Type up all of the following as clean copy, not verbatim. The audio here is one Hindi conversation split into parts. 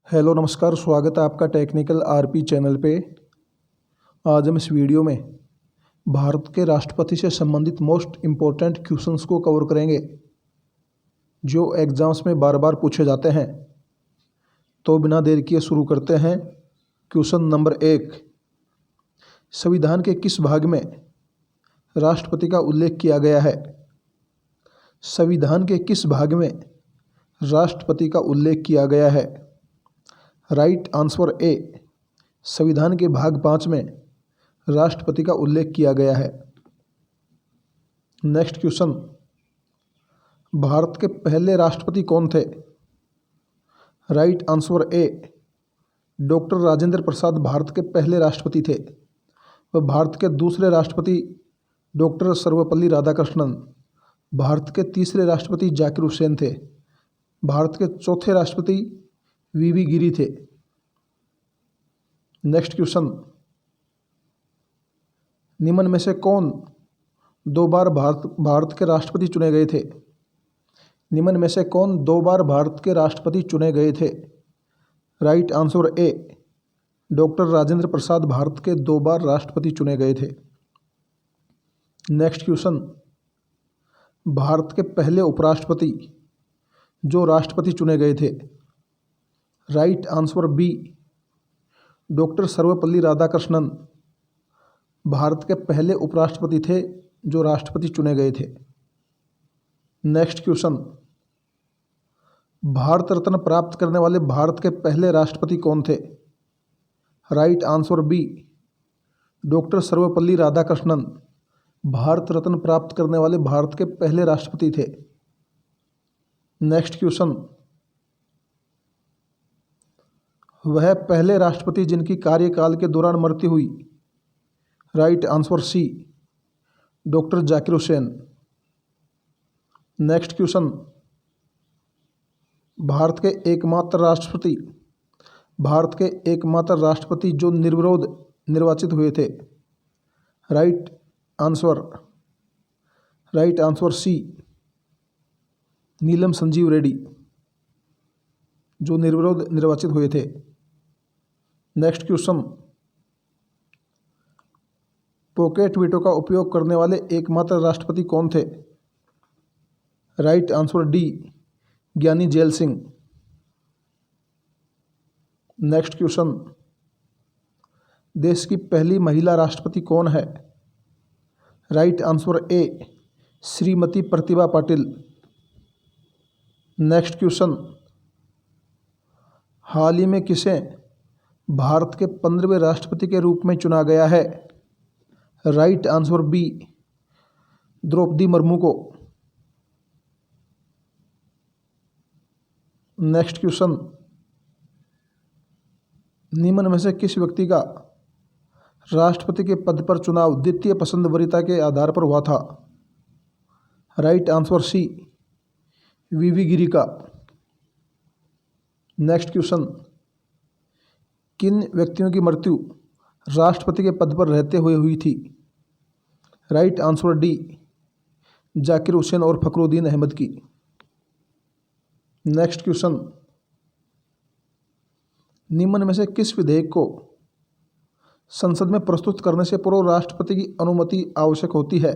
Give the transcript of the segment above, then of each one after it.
हेलो नमस्कार, स्वागत है आपका टेक्निकल आरपी चैनल पे। आज हम इस वीडियो में भारत के राष्ट्रपति से संबंधित मोस्ट इम्पोर्टेंट क्वेश्चंस को कवर करेंगे जो एग्ज़ाम्स में बार बार पूछे जाते हैं। तो बिना देर किए शुरू करते हैं। क्वेश्चन नंबर 1, संविधान के किस भाग में राष्ट्रपति का उल्लेख किया गया है? संविधान के किस भाग में राष्ट्रपति का उल्लेख किया गया है? राइट आंसर ए, संविधान के भाग 5 में राष्ट्रपति का उल्लेख किया गया है। नेक्स्ट क्वेश्चन, भारत के पहले राष्ट्रपति कौन थे? Right answer A, doctor Rajendra Prasad Bharat के पहले राष्ट्रपति थे। वह भारत के दूसरे राष्ट्रपति डॉक्टर सर्वपल्ली राधाकृष्णन, भारत के तीसरे राष्ट्रपति जाकिर हुसैन थे, भारत के चौथे राष्ट्रपति वीवी गिरी थे। नेक्स्ट क्वेश्चन, निम्न में से कौन 2 बार भारत के राष्ट्रपति चुने गए थे? निम्न में से कौन 2 बार भारत के राष्ट्रपति चुने गए थे? Right answer A, doctor Rajendra Prasad Bharat के 2 बार राष्ट्रपति चुने गए थे। नेक्स्ट क्वेश्चन, भारत के पहले उपराष्ट्रपति जो राष्ट्रपति चुने गए थे? Right answer B, doctor Sarvepalli Radhakrishnan Bharat के पहले उपराष्ट्रपति थे जो राष्ट्रपति चुने गए थे। नेक्स्ट क्वेश्चन, भारत रत्न प्राप्त करने वाले भारत के पहले राष्ट्रपति कौन थे? Right answer B, doctor Sarvepalli Radhakrishnan Bharat Ratna प्राप्त करने वाले भारत के पहले राष्ट्रपति थे। नेक्स्ट क्वेश्चन, वह पहले राष्ट्रपति जिनकी कार्यकाल के दौरान मृत्यु हुई? Right answer C, doctor Zakir Hussain. Next question, Bharat के एकमात्र राष्ट्रपति जो निर्विरोध निर्वाचित हुए थे? Right answer C, Neelam Sanjiva Reddy जो निर्विरोध निर्वाचित हुए थे। नेक्स्ट क्वेश्चन, पॉकेट वीटो का उपयोग करने वाले एकमात्र राष्ट्रपति कौन थे? Right answer D, Giani Zail Singh. Next question, देश की पहली महिला राष्ट्रपति कौन है? Right answer A, Shrimati Pratibha Patil. Next question, हाल ही में किसे भारत के 15वें राष्ट्रपति के रूप में चुना गया है? Right answer B, Draupadi Murmu को। नेक्स्ट क्वेश्चन, निम्न में से किस व्यक्ति का राष्ट्रपति के पद पर चुनाव द्वितीय पसंद वरीयता के आधार पर हुआ था? राइट आंसर सी, वीवी गिरी का। नेक्स्ट क्वेश्चन, किन व्यक्तियों की मृत्यु राष्ट्रपति के पद पर रहते हुए हुई थी? Right answer D, Zakir Hussain और फखरुद्दीन अहमद की। नेक्स्ट क्वेश्चन, निम्न में से किस विधेयक को संसद में प्रस्तुत करने से पूर्व राष्ट्रपति की अनुमति आवश्यक होती है?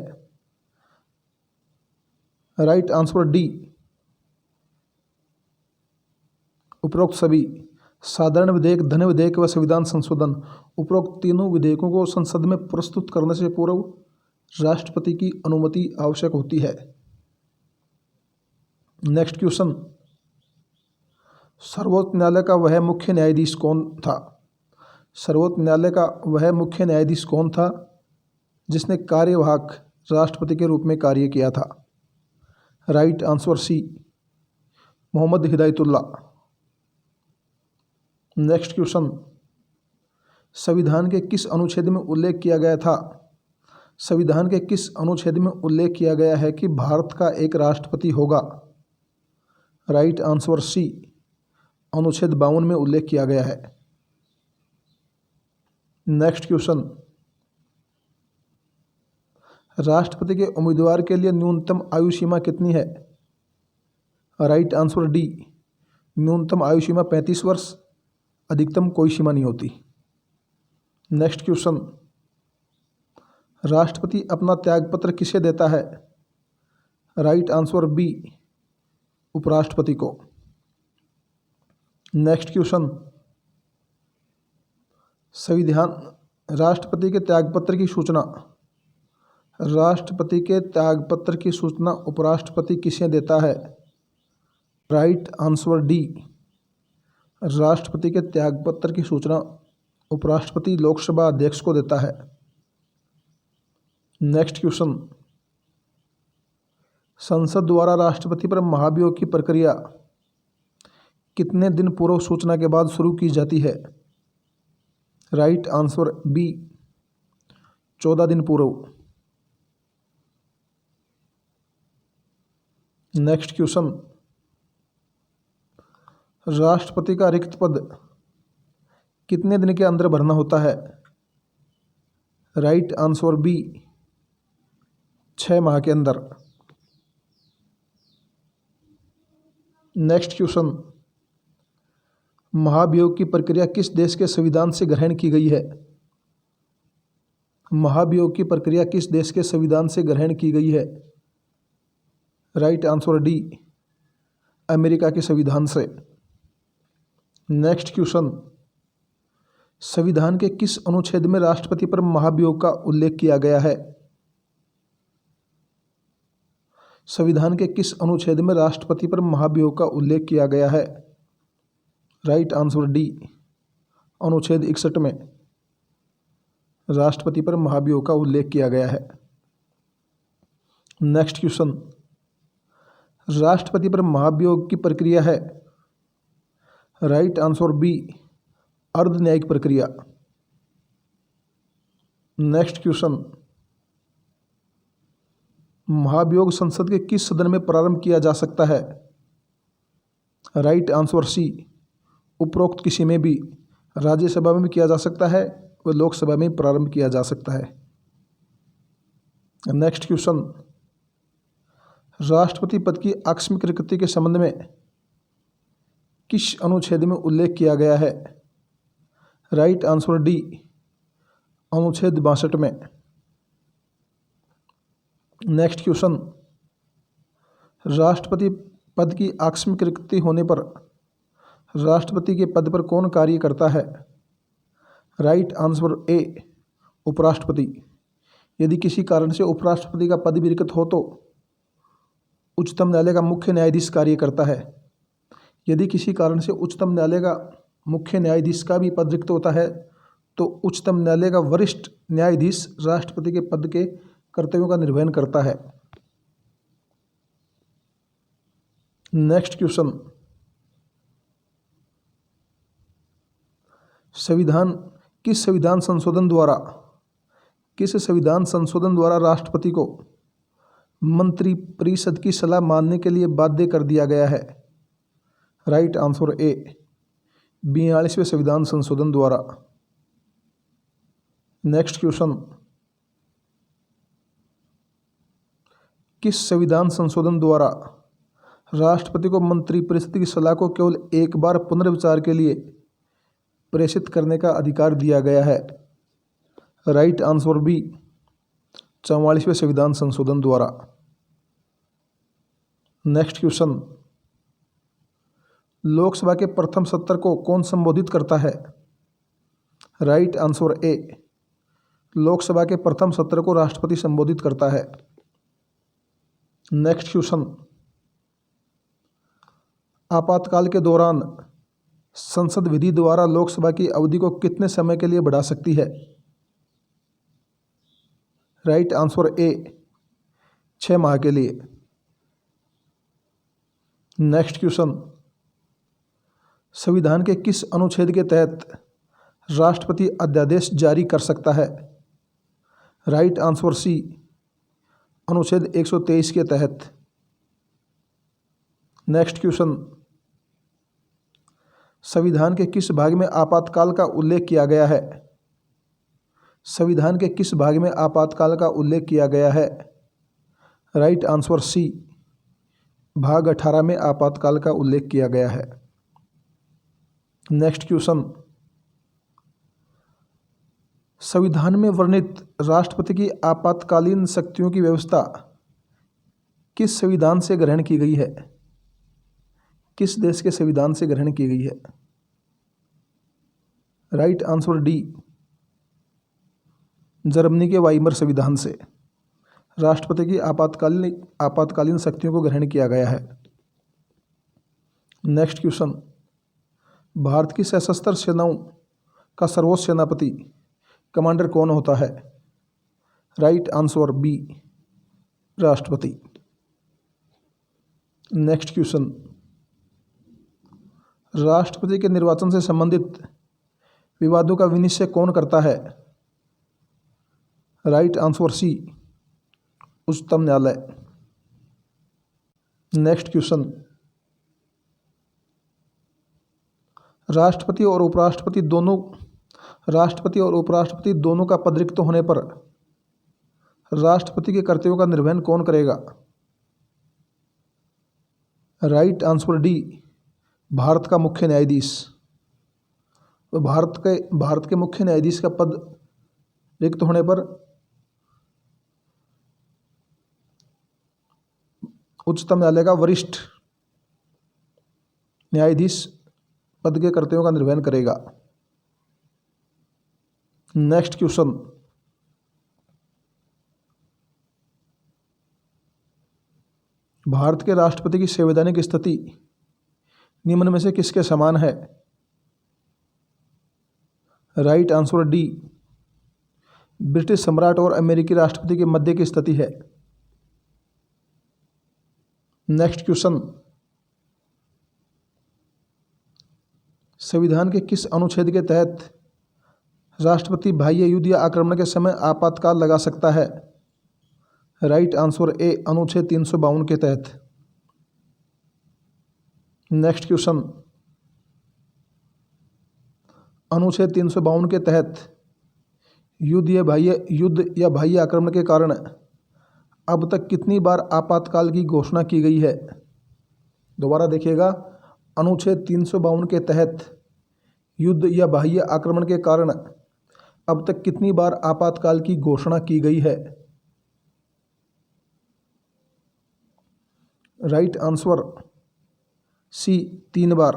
राइट आंसर डी, उपरोक्त सभी। साधारण विधेयक, धन विधेयक व संविधान संशोधन, उपरोक्त तीनों विधेयकों को संसद में प्रस्तुत करने से पूर्व राष्ट्रपति की अनुमति आवश्यक होती है। नेक्स्ट क्वेश्चन, सर्वोच्च न्यायालय का वह मुख्य न्यायाधीश कौन था? सर्वोच्च न्यायालय का वह मुख्य न्यायाधीश कौन था जिसने कार्यवाहक राष्ट्रपति के रूप में कार्य किया था? Right answer C, Mohammad Hidayatullah. Next question, संविधान के किस अनुच्छेद में उल्लेख किया गया था? संविधान के किस अनुच्छेद में उल्लेख किया गया है कि भारत का एक राष्ट्रपति होगा? राइट आंसर सी, अनुच्छेद 52 में उल्लेख किया गया है। नेक्स्ट क्वेश्चन, राष्ट्रपति के उम्मीदवार के लिए न्यूनतम आयु सीमा कितनी है? राइट आंसर डी, न्यूनतम आयु सीमा 35 वर्ष अधिकतम कोई सीमा नहीं होती। नेक्स्ट क्वेश्चन, राष्ट्रपति अपना त्यागपत्र किसे देता है? राइट आंसर बी, उपराष्ट्रपति को। नेक्स्ट क्वेश्चन, संविधान राष्ट्रपति के त्यागपत्र की सूचना उपराष्ट्रपति किसे देता है? राइट आंसर डी, राष्ट्रपति के त्यागपत्र की सूचना उपराष्ट्रपति लोकसभा अध्यक्ष को देता है। नेक्स्ट क्वेश्चन, संसद द्वारा राष्ट्रपति पर महाभियोग की प्रक्रिया कितने दिन पूर्व सूचना के बाद शुरू की जाती है? राइट आंसर बी, 14 दिन पूर्व। नेक्स्ट क्वेश्चन, राष्ट्रपति का रिक्त पद कितने दिन के अंदर भरना होता है? राइट आंसर बी, 6 माह के अंदर। नेक्स्ट क्वेश्चन, महाभियोग की प्रक्रिया किस देश के संविधान से ग्रहण की गई है? महाभियोग की प्रक्रिया किस देश के संविधान से ग्रहण की गई है? राइट आंसर डी, अमेरिका के संविधान से। नेक्स्ट क्वेश्चन, संविधान के किस अनुच्छेद में राष्ट्रपति पर महाभियोग का उल्लेख किया गया है? संविधान के किस अनुच्छेद में राष्ट्रपति पर महाभियोग का उल्लेख किया गया है? राइट आंसर डी, अनुच्छेद 61 में राष्ट्रपति पर महाभियोग का उल्लेख किया गया है। नेक्स्ट क्वेश्चन, राष्ट्रपति पर महाभियोग की प्रक्रिया है? राइट आंसर बी, अर्ध न्यायिक प्रक्रिया। नेक्स्ट क्वेश्चन, महाभियोग संसद के किस सदन में प्रारंभ किया जा सकता है? राइट आंसर सी, उपरोक्त किसी में भी, राज्यसभा में भी किया जा सकता है व लोकसभा में प्रारंभ किया जा सकता है। नेक्स्ट क्वेश्चन, राष्ट्रपति पद की आकस्मिक रिक्ति के संबंध में किस अनुच्छेद में उल्लेख किया गया है? राइट आंसर डी, अनुच्छेद 62 में। नेक्स्ट क्वेश्चन, राष्ट्रपति पद की आकस्मिक रिक्ति होने पर राष्ट्रपति के पद पर कौन कार्य करता है? राइट आंसर ए, उपराष्ट्रपति। यदि किसी कारण से उपराष्ट्रपति का पद भी रिक्त हो तो उच्चतम न्यायालय का मुख्य न्यायाधीश कार्य करता है। यदि किसी कारण से उच्चतम न्यायालय का मुख्य न्यायाधीश का भी पद रिक्त होता है तो उच्चतम न्यायालय का वरिष्ठ न्यायाधीश राष्ट्रपति के पद के कर्तव्यों का निर्वहन करता है। नेक्स्ट क्वेश्चन, किस संविधान संशोधन द्वारा राष्ट्रपति को मंत्रिपरिषद की सलाह मानने के लिए बाध्य कर दिया गया है? राइट आंसर ए, 42वें संविधान संशोधन द्वारा। नेक्स्ट क्वेश्चन, किस संविधान संशोधन द्वारा राष्ट्रपति को मंत्रिपरिषद की सलाह को केवल एक बार पुनर्विचार के लिए प्रेषित करने का अधिकार दिया गया है? राइट आंसर बी, 44वें संविधान संशोधन द्वारा। नेक्स्ट क्वेश्चन, लोकसभा के प्रथम सत्र को कौन संबोधित करता है? राइट आंसर ए, लोकसभा के प्रथम सत्र को राष्ट्रपति संबोधित करता है। नेक्स्ट क्वेश्चन, आपातकाल के दौरान संसद विधि द्वारा लोकसभा की अवधि को कितने समय के लिए बढ़ा सकती है? राइट आंसर ए, 6 माह के लिए। नेक्स्ट क्वेश्चन, संविधान के किस अनुच्छेद के तहत राष्ट्रपति अध्यादेश जारी कर सकता है? राइट आंसर सी, अनुच्छेद 123 के तहत। नेक्स्ट क्वेश्चन, संविधान के किस भाग में आपातकाल का उल्लेख किया गया है? संविधान के किस भाग में आपातकाल का उल्लेख किया गया है? राइट आंसर सी, भाग 18 में आपातकाल का उल्लेख किया गया है। नेक्स्ट क्वेश्चन, संविधान में वर्णित राष्ट्रपति की आपातकालीन शक्तियों की व्यवस्था किस संविधान से ग्रहण की गई है? किस देश के संविधान से ग्रहण की गई है? राइट आंसर डी, जर्मनी के वाइमर संविधान से राष्ट्रपति की आपातकालीन शक्तियों को ग्रहण किया गया है। नेक्स्ट क्वेश्चन, भारत की सशस्त्र सेनाओं का सर्वोच्च सेनापति कमांडर कौन होता है? राइट आंसर बी, राष्ट्रपति। नेक्स्ट क्वेश्चन, राष्ट्रपति के निर्वाचन से संबंधित विवादों का विनिश्चय कौन करता है? राइट आंसर सी, उच्चतम न्यायालय। नेक्स्ट क्वेश्चन, राष्ट्रपति और उपराष्ट्रपति दोनों का पद रिक्त होने पर राष्ट्रपति के कर्तव्यों का निर्वहन कौन करेगा? राइट आंसर डी, भारत का मुख्य न्यायाधीश। तो भारत के मुख्य न्यायाधीश का पद रिक्त होने पर उच्चतम न्यायालय का वरिष्ठ न्यायाधीश पद के कर्तव्यों का निर्वहन करेगा। नेक्स्ट क्वेश्चन, भारत के राष्ट्रपति की संवैधानिक स्थिति निम्न में से किसके समान है? राइट आंसर डी, ब्रिटिश सम्राट और अमेरिकी राष्ट्रपति के मध्य की स्थिति है। नेक्स्ट क्वेश्चन, संविधान के किस अनुच्छेद के तहत राष्ट्रपति बाह्य युद्ध या आक्रमण के समय आपातकाल लगा सकता है? राइट आंसर ए, अनुच्छेद 352 के तहत। नेक्स्ट क्वेश्चन, अनुच्छेद 352 के तहत युद्ध या बाह्य आक्रमण के कारण अब तक कितनी बार आपातकाल की घोषणा की गई है? दोबारा देखिएगा, अनुच्छेद 352 के तहत युद्ध या बाह्य आक्रमण के कारण अब तक कितनी बार आपातकाल की घोषणा की गई है? राइट आंसर सी, 3 बार।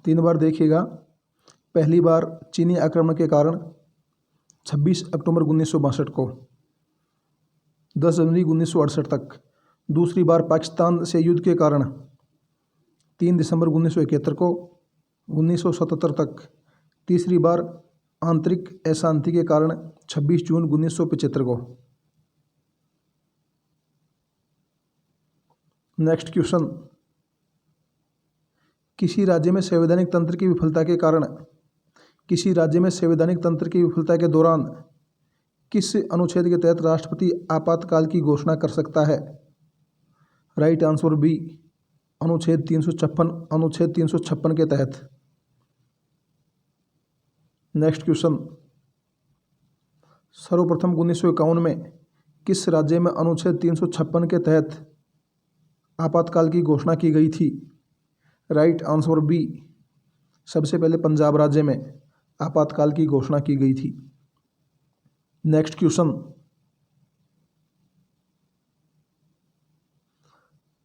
तीन बार देखिएगा, पहली बार चीनी आक्रमण के कारण 26 अक्टूबर 1962 को, 10 जनवरी 1968 तक। दूसरी बार पाकिस्तान से युद्ध के कारण 3 दिसंबर 1971 को, 1977 तक। तीसरी बार आंतरिक अशांति के कारण 26 जून 1975 को। नेक्स्ट क्वेश्चन, किसी राज्य में संवैधानिक तंत्र की विफलता के दौरान किस अनुच्छेद के तहत राष्ट्रपति आपातकाल की घोषणा कर सकता है? राइट आंसर बी, अनुच्छेद 356 के तहत। नेक्स्ट क्वेश्चन, सर्वप्रथम 1951 में किस राज्य में अनुच्छेद 356 के तहत आपातकाल की घोषणा की गई थी? राइट आंसर बी, सबसे पहले पंजाब राज्य में आपातकाल की घोषणा की गई थी। नेक्स्ट क्वेश्चन,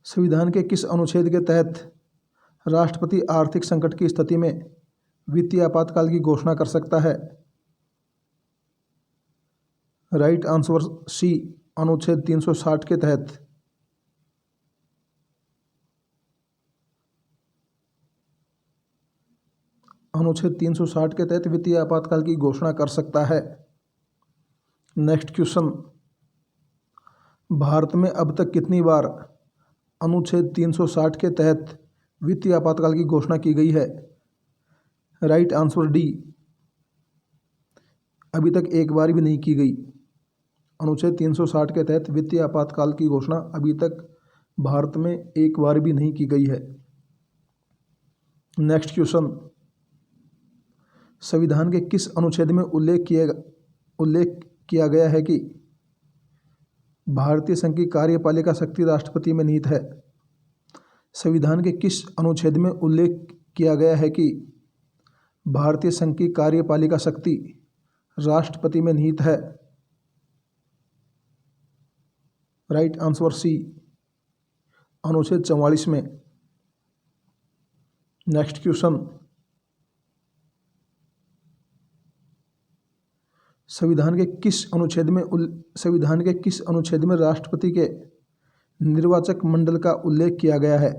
संविधान के किस अनुच्छेद के तहत राष्ट्रपति आर्थिक संकट की स्थिति में वित्तीय आपातकाल की घोषणा कर सकता है? राइट आंसर सी, अनुच्छेद 360 के तहत। अनुच्छेद 360 के तहत वित्तीय आपातकाल की घोषणा कर सकता है। नेक्स्ट क्वेश्चन, भारत में अब तक कितनी बार अनुच्छेद 360 के तहत वित्तीय आपातकाल की घोषणा की गई है? राइट आंसर डी, अभी तक एक बार भी नहीं की गई। अनुच्छेद 360 के तहत वित्तीय आपातकाल की घोषणा अभी तक भारत में एक बार भी नहीं की गई है। नेक्स्ट क्वेश्चन, संविधान के किस अनुच्छेद में उल्लेख किया गया है कि भारतीय संघ की कार्यपालिका शक्ति राष्ट्रपति में निहित है। संविधान के किस अनुच्छेद में उल्लेख किया गया है कि भारतीय संघ की कार्यपालिका शक्ति राष्ट्रपति में निहित है? राइट आंसर सी, अनुच्छेद 44 में। नेक्स्ट क्वेश्चन, संविधान के किस अनुच्छेद में राष्ट्रपति के निर्वाचक मंडल का उल्लेख किया गया है?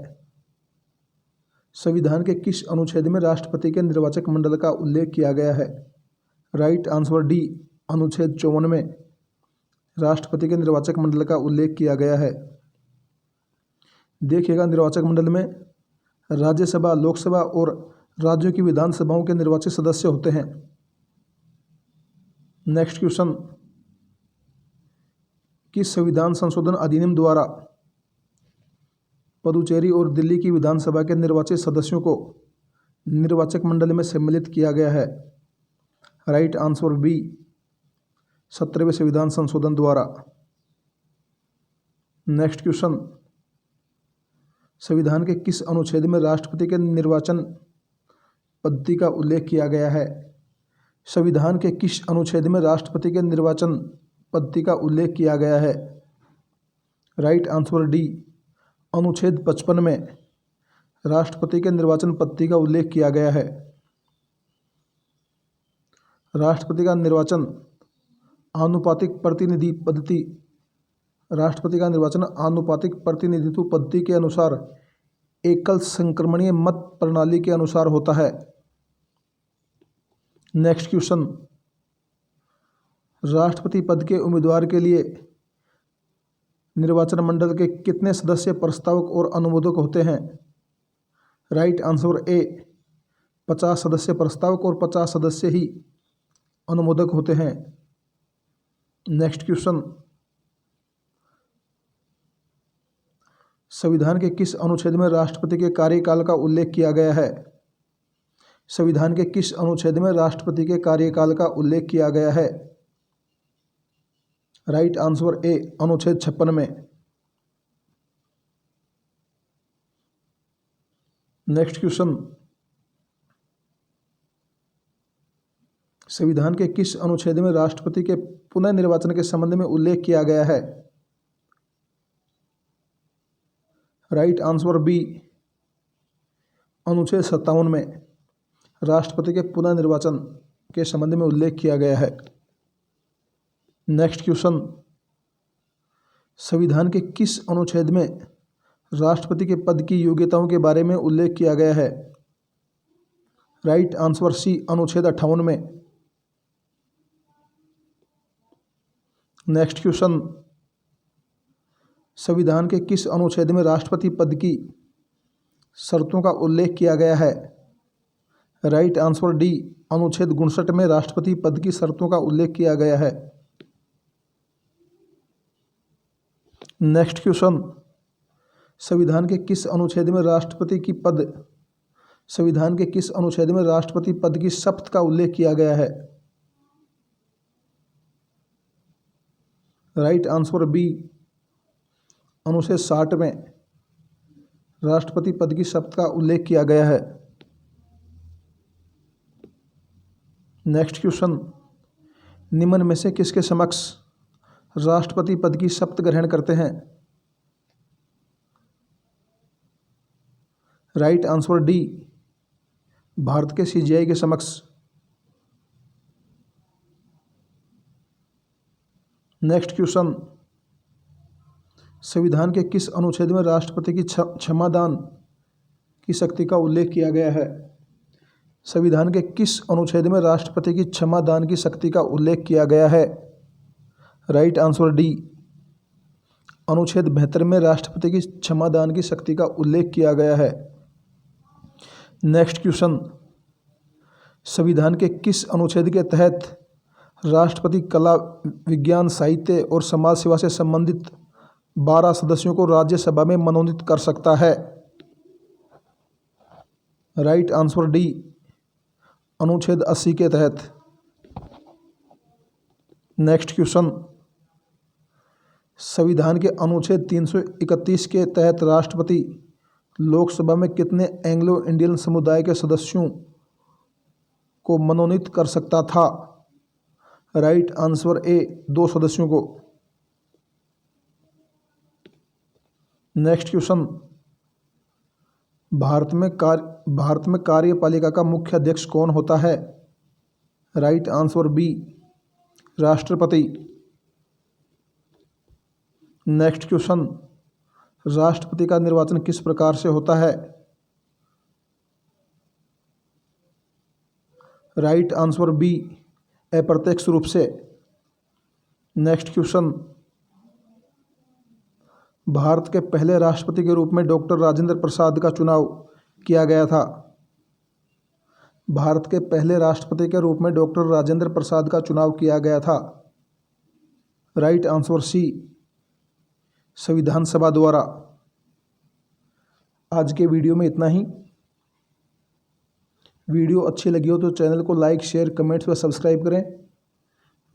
संविधान के किस अनुच्छेद में राष्ट्रपति के निर्वाचक मंडल का उल्लेख किया गया है? राइट आंसर डी, अनुच्छेद 54 में राष्ट्रपति के निर्वाचक मंडल का उल्लेख किया गया है। देखिएगा, निर्वाचक मंडल में राज्यसभा, लोकसभा और राज्यों की विधानसभाओं के निर्वाचित सदस्य होते हैं। नेक्स्ट क्वेश्चन, किस संविधान संशोधन अधिनियम द्वारा पुदुचेरी और दिल्ली की विधानसभा के निर्वाचित सदस्यों को निर्वाचक मंडल में सम्मिलित किया गया है? राइट आंसर बी, 17वें संविधान संशोधन द्वारा। नेक्स्ट क्वेश्चन, संविधान के किस अनुच्छेद में राष्ट्रपति के निर्वाचन पद्धति का उल्लेख किया गया है? संविधान के किस अनुच्छेद में राष्ट्रपति के निर्वाचन पद्धति का उल्लेख किया गया है? राइट आंसर डी, अनुच्छेद 55 में राष्ट्रपति के निर्वाचन पद्धति का उल्लेख किया गया है। राष्ट्रपति का निर्वाचन आनुपातिक प्रतिनिधि पद्धति राष्ट्रपति का निर्वाचन आनुपातिक प्रतिनिधित्व पद्धति के अनुसार एकल संक्रमणीय मत प्रणाली के अनुसार होता है। नेक्स्ट क्वेश्चन, राष्ट्रपति पद के उम्मीदवार के लिए निर्वाचन मंडल के कितने सदस्य प्रस्तावक और अनुमोदक होते हैं? राइट आंसर ए, 50 सदस्य प्रस्तावक और 50 सदस्य ही अनुमोदक होते हैं। नेक्स्ट क्वेश्चन, संविधान के किस अनुच्छेद में राष्ट्रपति के कार्यकाल का उल्लेख किया गया है? संविधान के किस अनुच्छेद में राष्ट्रपति के कार्यकाल का उल्लेख किया गया है? राइट आंसर ए, अनुच्छेद 56 में। नेक्स्ट क्वेश्चन, संविधान के किस अनुच्छेद में राष्ट्रपति के पुनः निर्वाचन के संबंध में उल्लेख किया गया है? राइट आंसर बी, अनुच्छेद 57 में राष्ट्रपति के पुनः निर्वाचन के संबंध में उल्लेख किया गया है। नेक्स्ट क्वेश्चन, संविधान के किस अनुच्छेद में राष्ट्रपति के पद की योग्यताओं के बारे में उल्लेख किया गया है? राइट आंसर सी, अनुच्छेद 58 में। नेक्स्ट क्वेश्चन, संविधान के किस अनुच्छेद में राष्ट्रपति पद की शर्तों का उल्लेख किया गया है? राइट आंसर डी, अनुच्छेद 59 में राष्ट्रपति पद की शर्तों का उल्लेख किया गया है। नेक्स्ट क्वेश्चन, संविधान के किस अनुच्छेद में राष्ट्रपति की शपथ का उल्लेख किया गया है? राइट आंसर बी, अनुच्छेद 60 में राष्ट्रपति पद की शपथ का उल्लेख किया गया है। नेक्स्ट क्वेश्चन, निम्न में से किसके समक्ष राष्ट्रपति पद की शपथ ग्रहण करते हैं? राइट आंसर डी, भारत के सीजीआई के समक्ष। नेक्स्ट क्वेश्चन, संविधान के किस अनुच्छेद में राष्ट्रपति की क्षमादान की शक्ति का उल्लेख किया गया है? संविधान के किस अनुच्छेद में राष्ट्रपति की क्षमादान की शक्ति का उल्लेख किया गया है? राइट आंसर डी, अनुच्छेद 72 में राष्ट्रपति की क्षमादान की शक्ति का उल्लेख किया गया है। नेक्स्ट क्वेश्चन, संविधान के किस अनुच्छेद के तहत राष्ट्रपति कला, विज्ञान, साहित्य और समाज सेवा से संबंधित 12 सदस्यों को राज्यसभा में मनोनीत कर सकता है? राइट आंसर डी, अनुच्छेद 80 के तहत। नेक्स्ट क्वेश्चन, संविधान के अनुच्छेद 331 के तहत राष्ट्रपति लोकसभा में कितने एंग्लो इंडियन समुदाय के सदस्यों को मनोनीत कर सकता था? राइट आंसर ए 2 सदस्यों को। नेक्स्ट क्वेश्चन, भारत में कार्यपालिका का मुख्य अध्यक्ष कौन होता है? राइट आंसर बी राष्ट्रपति। नेक्स्ट क्वेश्चन, राष्ट्रपति का निर्वाचन किस प्रकार से होता है? राइट आंसर बी अप्रत्यक्ष रूप से। नेक्स्ट क्वेश्चन, भारत के पहले राष्ट्रपति के रूप में डॉक्टर राजेंद्र प्रसाद का चुनाव किया गया था। भारत के पहले राष्ट्रपति के रूप में डॉक्टर राजेंद्र प्रसाद का चुनाव किया गया था। राइट आंसर सी संविधान सभा द्वारा। आज के वीडियो में इतना ही। वीडियो अच्छी लगी हो तो चैनल को लाइक, शेयर, कमेंट्स व सब्सक्राइब करें।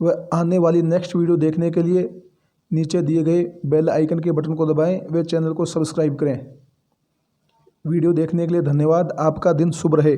व आने वाली नेक्स्ट वीडियो देखने के लिए नीचे दिए गए बेल आइकन के बटन को दबाएं व चैनल को सब्सक्राइब करें। वीडियो देखने के लिए धन्यवाद। आपका दिन शुभ रहे।